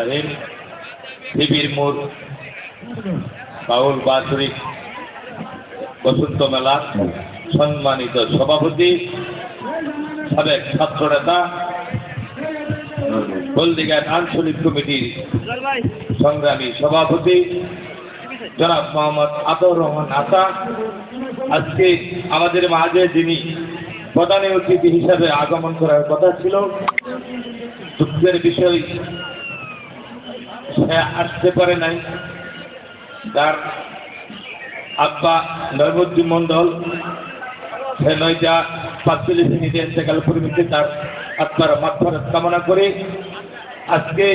রহিম শিবির মোড় বাউল বাৎসরিক বসন্ত মেলা সম্মানিত সভাপতি সাবেক ছাত্র নেতা হলদিঘাট আঞ্চলিক কমিটির সংগ্রামী সভাপতি জনাব মোহাম্মদ আতাউর রহমান আতা, আজকে আমাদের মাঝে যিনি প্রধান অতিথি হিসাবে আগমন করার কথা ছিল, দুঃখের বিষয় সে আসতে পারে নাই। তার আব্বা নৈবদ্যী মণ্ডল সে 9:45 মিনিটে ইন্তেকাল পরিমিতি, তার আত্মার মাগফিরাত কামনা করে আজকে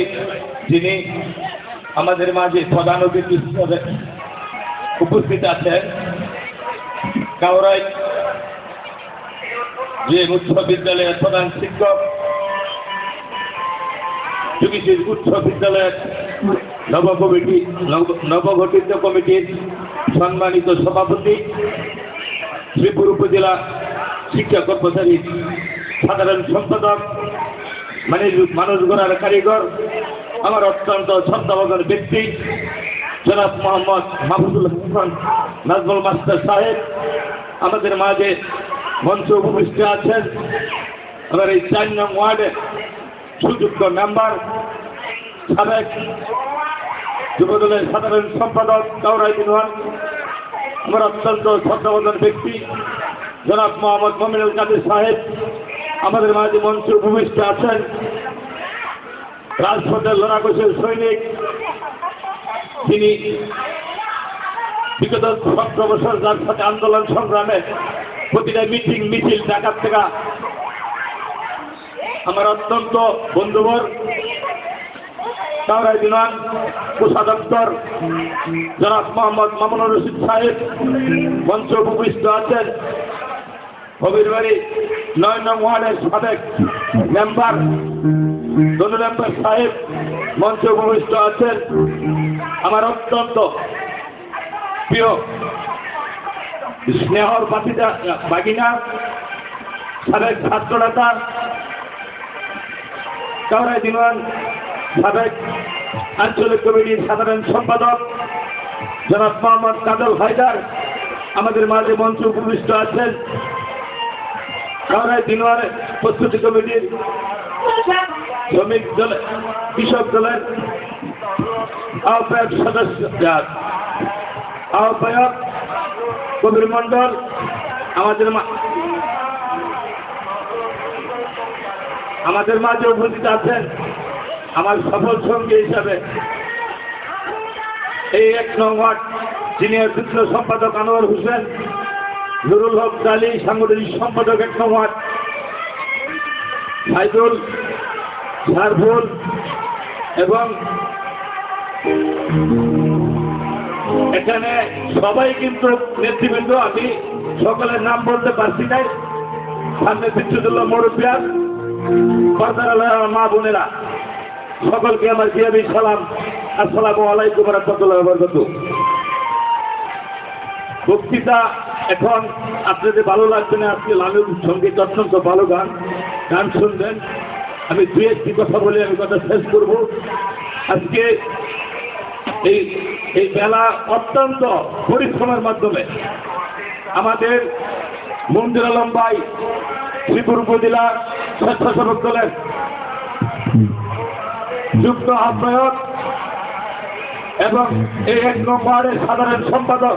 যিনি আমাদের মাঝে প্রধান অতিথি হিসেবে উপস্থিত আছেন, কাউরাই যে উচ্চ বিদ্যালয়ের প্রধান শিক্ষক, জুগিশির উচ্চ বিদ্যালয়ের নবগঠিত কমিটির সম্মানিত সভাপতি, শ্রীপুর উপজেলা শিক্ষা কর্মচারী সাধারণ সম্পাদক, মানুষ গড়ার কারিগর, আমার অত্যন্ত শ্রদ্ধাভাজন ব্যক্তি জনাব মোহাম্মদ মাহফুজুল হাসান নাজমুল মাস্টার সাহেব, আমাদের মাঝে মঞ্চে উপবিষ্ট আছেন। আমার এই 4 নং ওয়ার্ডের সুযোগ্য মেম্বার, সাবেক যুবদলের সাধারণ সম্পাদক কাউরাই দিনওয়ান, আমার অত্যন্ত শ্রদ্ধাভাজন ব্যক্তি জনাব মোহাম্মদ মমিনুল কাদের সাহেব, আমাদের মাঝে মঞ্চে উপবিষ্ট আছেন। রাজপথের লড়াকোষের সৈনিক, তিনি বিগত 17 বছর যার সাথে আন্দোলন সংগ্রামে প্রতিটা মিটিং মিছিল ডাকাত থেকে আমার অত্যন্ত বন্ধুবর কাউরাই দিনওয়ান কোষাধ্যক্ষ জনাব মোহাম্মদ মামুনুর রশিদ সাহেব মঞ্চে উপবিষ্ট আছেন। হবিরবাড়ি 9 নং ওয়ার্ডের সাবেক মেম্বার দনু মেম্বার সাহেব মঞ্চে উপবিষ্ট আছেন। আমার অত্যন্ত প্রিয় স্নেহর বাগিনা সাবেক ছাত্র নেতা কাউরাই দিনওয়ান সাবেক আঞ্চলিক কমিটির সাধারণ সম্পাদক জনাব মোহাম্মদ কাজল হায়দার আমাদের মাঝে মঞ্চে উপবিষ্ট আছেন। কাউরাই দিনওয়ানের প্রস্তুতি কমিটির শ্রমিক দল কৃষক দলের আহ্বায়ক সদস্য আহ্বায়ক কবির মণ্ডল আমাদের মাঝে উপস্থিত আছেন। আমার সফল সঙ্গী হিসাবে এই 1 নং ওয়ার্ড সিনিয়র যুগ্ম সম্পাদক আনোয়ার হোসেন, নুরুল হক ডালি সাংগঠনিক সম্পাদক 1 নং ওয়ার্ড, সাইদুল সারফুল এবং এখানে সবাই কিন্তু নেতৃবৃন্দ, আমি সকলের নাম বলতে পারছি নাই। সামনে বিশ্বজুল্লাহ মুরব্বিয়ান, মা বোনেরা, সকলকে আমার জিয়াবি সালাম, আসসালামু আলাইকুম ওয়া রাহমাতুল্লাহি ওয়া বারাকাতুহু। বক্তৃতা এখন আপনাদের ভালো লাগবে না, আজকে লালুর সঙ্গীত অত্যন্ত ভালো গান শুনবেন। আমি 2-1টি কথা বলে আমি কথা শেষ করব। আজকে এই মেলা অত্যন্ত পরিশ্রমের মাধ্যমে আমাদের মঞ্জুর আলম ভাই শ্রীপুর উপজেলা স্বেচ্ছাসেবক দলের যুক্ত আহ্বায়ক এবং এই 1 নং ওয়ার্ডের সাধারণ সম্পাদক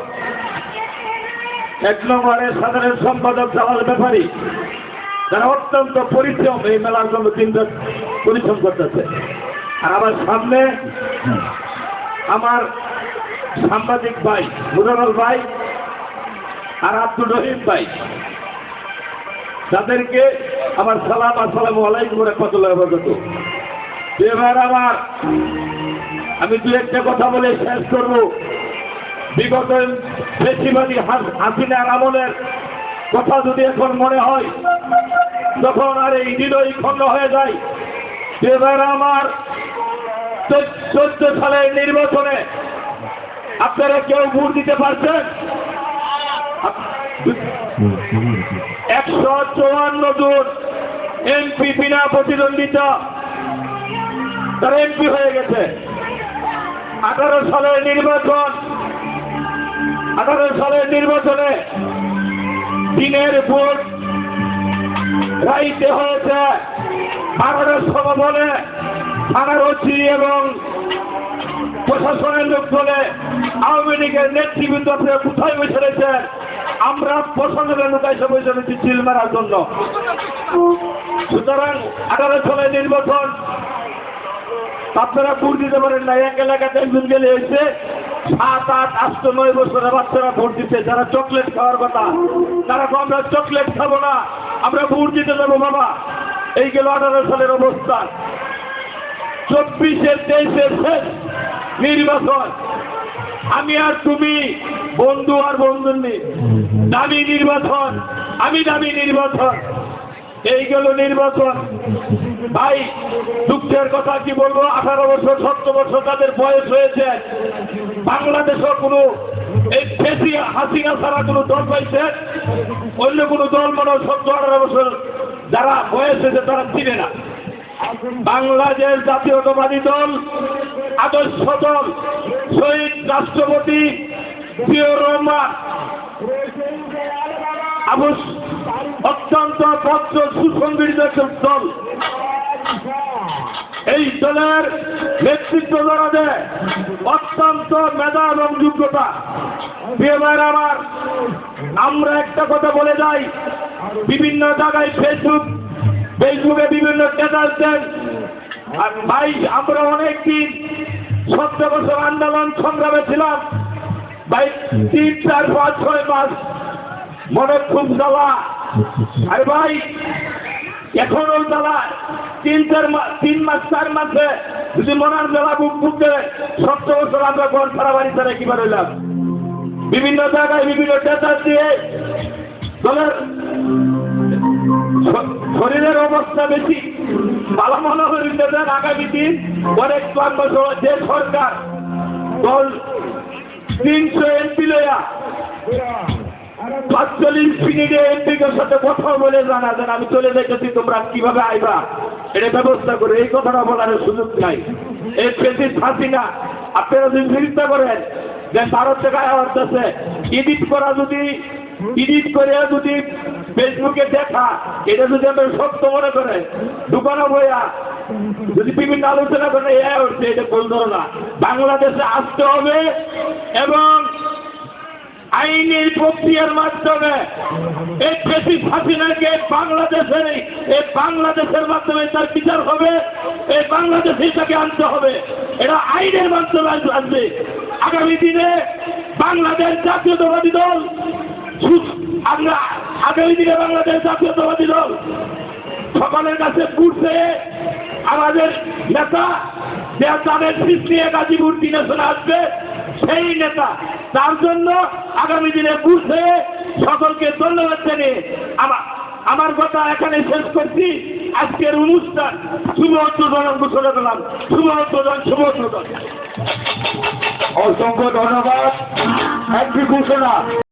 1 নং ওয়ার্ডের সাধারণ সম্পাদক জালাল ব্যাপারী, যারা অত্যন্ত পরিশ্রম এই মেলার জন্য দিনরাত পরিশ্রম করতেছে। আর আমার সামনে আমার সাংবাদিক ভাই মুজাফর ভাই আর আব্দুর রহিম ভাই, তাদেরকে আমার সালাম, আসসালামু আলাইকুম ওয়া রাহমাতুল্লাহি ওয়া বারাকাতুহু। এবার আমি 2-1টা কথা বলে শেষ করব। বিগত বেশিবাদী হাসিনার আমলের কথা যদি এখন মনে হয়, তখন আর এই হৃদয় খণ্ড হয়ে যায়। এবার আমার 14 সালের নির্বাচনে আপনারা কেউ ভোট দিতে পারছেন? 154 জন এমপি বিনা প্রতিদ্বন্দ্বিতা তারা এমপি হয়ে গেছে। 18 সালের নির্বাচনে দিনের ভোট রাইতে হয়েছে। 12টার সময় বলে থানার ওসি এবং প্রশাসনের লোক বলে আওয়ামী লীগের নেতৃবৃন্দ আপনারা কোথায় বসে রয়েছেন? আমরা প্রশাসনের লোক এসে বসে রয়েছি চিল মারার জন্য। সুতরাং 18 সালের নির্বাচন আপনারা ভোট দিতে পারেন না। এক এলাকাতে একজন গেলে এসে 7, 8, 8, 9 বছরের বাচ্চারা ভোট দিতে, যারা চকলেট খাওয়ার কথা তারা তো আমরা চকলেট খাবো না, আমরা ভোট দিতে যাবো বাবা। এই গেল 18 সালের অবস্থান। 24-এর 23-এর শেষ নির্বাচন। আমি আর তুমি বন্ধু আর বন্ধুর নেই, দামি নির্বাচন, আমি দামি নির্বাচন। এই গেল নির্বাচন। ভাই দুঃখের কথা কি বলবো, 18 বছর 17 বছর তাদের বয়স হয়েছে। বাংলাদেশও কোনো এই বেশি হাসিনা ছাড়া কোনো দল পাইছে, অন্য কোনো দল মনে 17-18 বছর যারা বয়স হয়েছে তারা চিনে না। বাংলাদেশ জাতীয়তাবাদী দল, আদর্শ দল, শহীদ রাষ্ট্রপতি জিয়াউর রহমান অত্যন্ত ভদ্র সুসংগঠিত দল। এই দলের নেতৃত্ব যারা দেয় অত্যন্ত মেধা এবং যোগ্যতা। আমার আমরা একটা কথা বলে যাই, বিভিন্ন জায়গায় ফেসবুকে বিভিন্ন স্ট্যাটাস দেন। আর ভাই আমরা অনেকদিন 17 বছর আন্দোলন সংগ্রামে ছিলাম ভাই, 3, 4, 5, 6 মাস মনে খুব জ্বালা। আরে ভাই এখনো জ্বালা। 3 মাস 4 মাসে যদি মনার জ্বালা বুক দেবে, 17 বছর আমরা ঘর ছাড়া বাড়ি ছাড়া কিবার হইলাম। বিভিন্ন জায়গায় বিভিন্ন স্ট্যাটাস দিয়ে দলের শরীরের অবস্থা বেশি ভালো মনে হইতে দেন। আগামী দিন অনেক যে সরকার দল 300 এমপি লইয়া 45 মিনিটে এমপিদের সাথে কথা বলে জানাবেন আমি চলে যাইতেছি, তোমরা কিভাবে আইবা এটা ব্যবস্থা করে। এই কথাটা বলার সুযোগ নাই। এই প্রেসিডেন্ট হাসিনা আপনারা যদি চিন্তা করেন যে ভারত থেকে আসতেছে, এডিট করে যদি ফেসবুকে দেখা, এটা যদি আমরা সত্য মনে করে দোকানে বইয়া যদি বিভিন্ন আলোচনা করে উঠছে, এটা ভুল ধারণা। বাংলাদেশে আসতে হবে এবং আইনের প্রক্রিয়ার মাধ্যমে এই প্রেসিডেন্ট হাসিনাকে বাংলাদেশের মাধ্যমে তার বিচার হবে। এই বাংলাদেশে তাকে আনতে হবে, এটা আইনের মাধ্যমে আসবে। আগামী দিনে বাংলাদেশ জাতীয়তাবাদী দল সকলের কাছে ঘুরছে। আমাদের নেতা তাদের সৃষ্টি গাজীপুর দিনেশনে আসবে, সেই নেতা তার জন্য আগামী দিনে ঘুরছে। সকলকে ধন্যবাদ জানিয়ে আমার কথা এখানে শেষ করছি। আজকের অনুষ্ঠান শুভ উদ্বোধন ঘোষণা করলাম। শুভ উদ্বোধন। অসংখ্য ধন্যবাদ। একটি ঘোষণা।